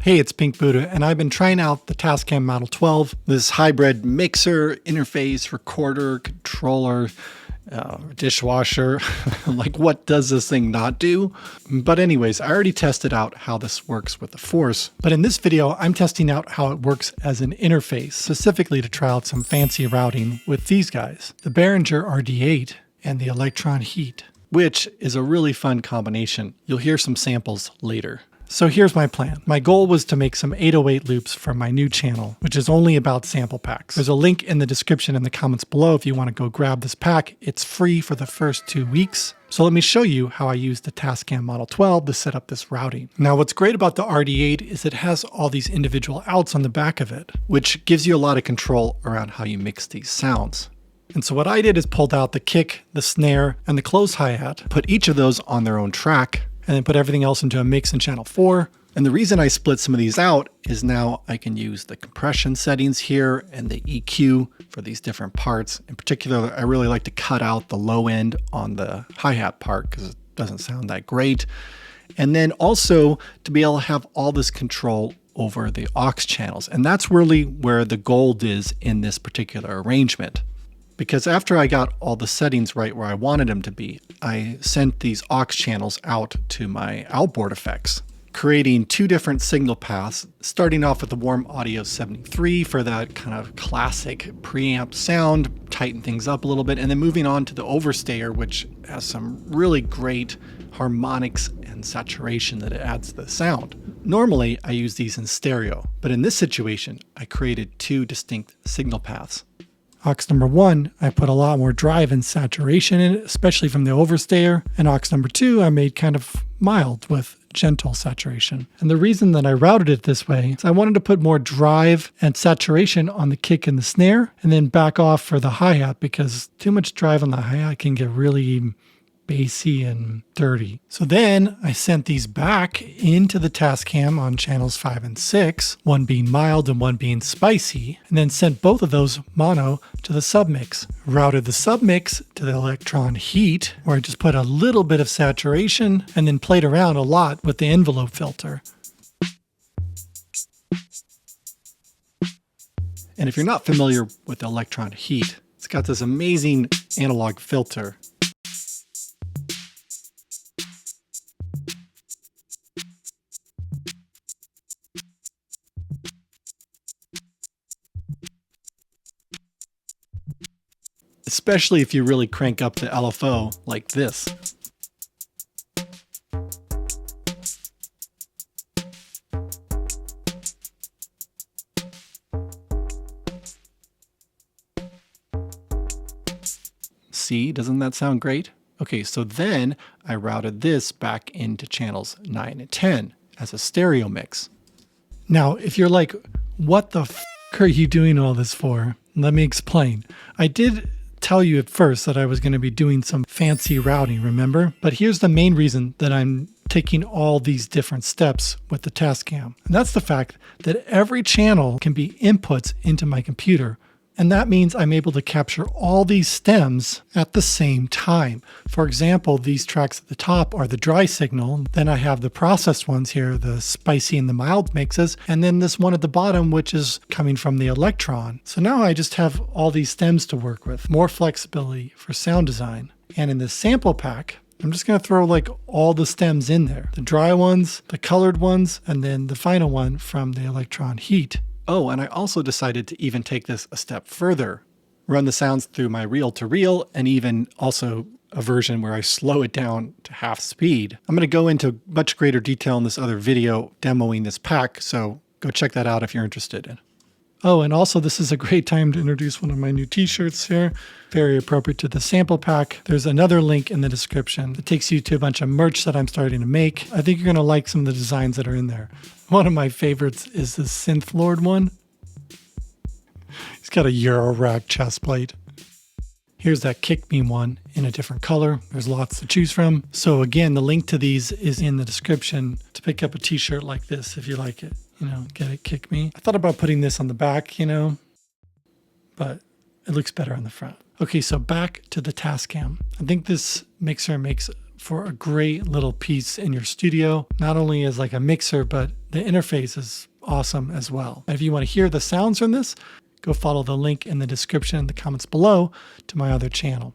Hey, it's Pink Buddha, and I've been trying out the Tascam Model 12, this hybrid mixer, interface, recorder, controller, dishwasher. Like, what does this thing not do? But anyways, I already tested out how this works with the Force. But in this video, I'm testing out how it works as an interface, specifically to try out some fancy routing with these guys, the Behringer RD-8 and the Elektron Heat, which is a really fun combination. You'll hear some samples later. So here's my plan. My goal was to make some 808 loops for my new channel, which is only about sample packs. There's a link in the description in the comments below if you want to go grab this pack. It's free for the first 2 weeks. So let me show you how I use the Tascam Model 12 to set up this routing. Now what's great about the RD-8 is it has all these individual outs on the back of it, which gives you a lot of control around how you mix these sounds. And so what I did is pulled out the kick, the snare, and the close hi-hat, put each of those on their own track, and then put everything else into a mix in channel 4. And the reason I split some of these out is now I can use the compression settings here and the EQ for these different parts. In particular, I really like to cut out the low end on the hi-hat part because it doesn't sound that great. And then also to be able to have all this control over the aux channels. And that's really where the gold is in this particular arrangement. Because after I got all the settings right where I wanted them to be, I sent these aux channels out to my outboard effects, creating 2 different signal paths, starting off with the Warm Audio 73 for that kind of classic preamp sound, tighten things up a little bit, and then moving on to the Overstayer, which has some really great harmonics and saturation that it adds to the sound. Normally, I use these in stereo, but in this situation, I created 2 distinct signal paths. Aux number 1, I put a lot more drive and saturation in it, especially from the Overstayer. And aux number 2, I made kind of mild with gentle saturation. And the reason that I routed it this way is I wanted to put more drive and saturation on the kick and the snare, and then back off for the hi-hat, because too much drive on the hi-hat can get really bassy and dirty. So then I sent these back into the Tascam on channels 5 and 6, one being mild and one being spicy, and then sent both of those mono to the submix. Routed the submix to the Elektron Heat, where I just put a little bit of saturation and then played around a lot with the envelope filter. And if you're not familiar with the Elektron Heat, it's got this amazing analog filter. Especially if you really crank up the LFO like this. See, doesn't that sound great? Okay, so then I routed this back into channels 9 and 10 as a stereo mix. Now, if you're like, what the f are you doing all this for? Let me explain. I did tell you at first that I was going to be doing some fancy routing, remember? But here's the main reason that I'm taking all these different steps with the Tascam. And that's the fact that every channel can be inputs into my computer. And that means I'm able to capture all these stems at the same time. For example, these tracks at the top are the dry signal. Then I have the processed ones here, the spicy and the mild mixes. And then this one at the bottom, which is coming from the Elektron. So now I just have all these stems to work with. More flexibility for sound design. And in this sample pack, I'm just going to throw like all the stems in there. The dry ones, the colored ones, and then the final one from the Elektron Heat. Oh, and I also decided to even take this a step further, run the sounds through my reel-to-reel, and even also a version where I slow it down to half speed. I'm going to go into much greater detail in this other video demoing this pack, so go check that out if you're interested. Oh, and also this is a great time to introduce one of my new t-shirts here. Very appropriate to the sample pack. There's another link in the description that takes you to a bunch of merch that I'm starting to make. I think you're going to like some of the designs that are in there. One of my favorites is the Synth Lord one. He's got a Euro rack chest plate. Here's that Kick Me one in a different color. There's lots to choose from. So again, the link to these is in the description to pick up a t-shirt like this if you like it. You know, get it, Kick Me. I thought about putting this on the back, you know, but it looks better on the front. Okay, so back to the Tascam. I think this mixer makes for a great little piece in your studio. Not only as like a mixer, but the interface is awesome as well. And if you want to hear the sounds from this, go follow the link in the description in the comments below to my other channel.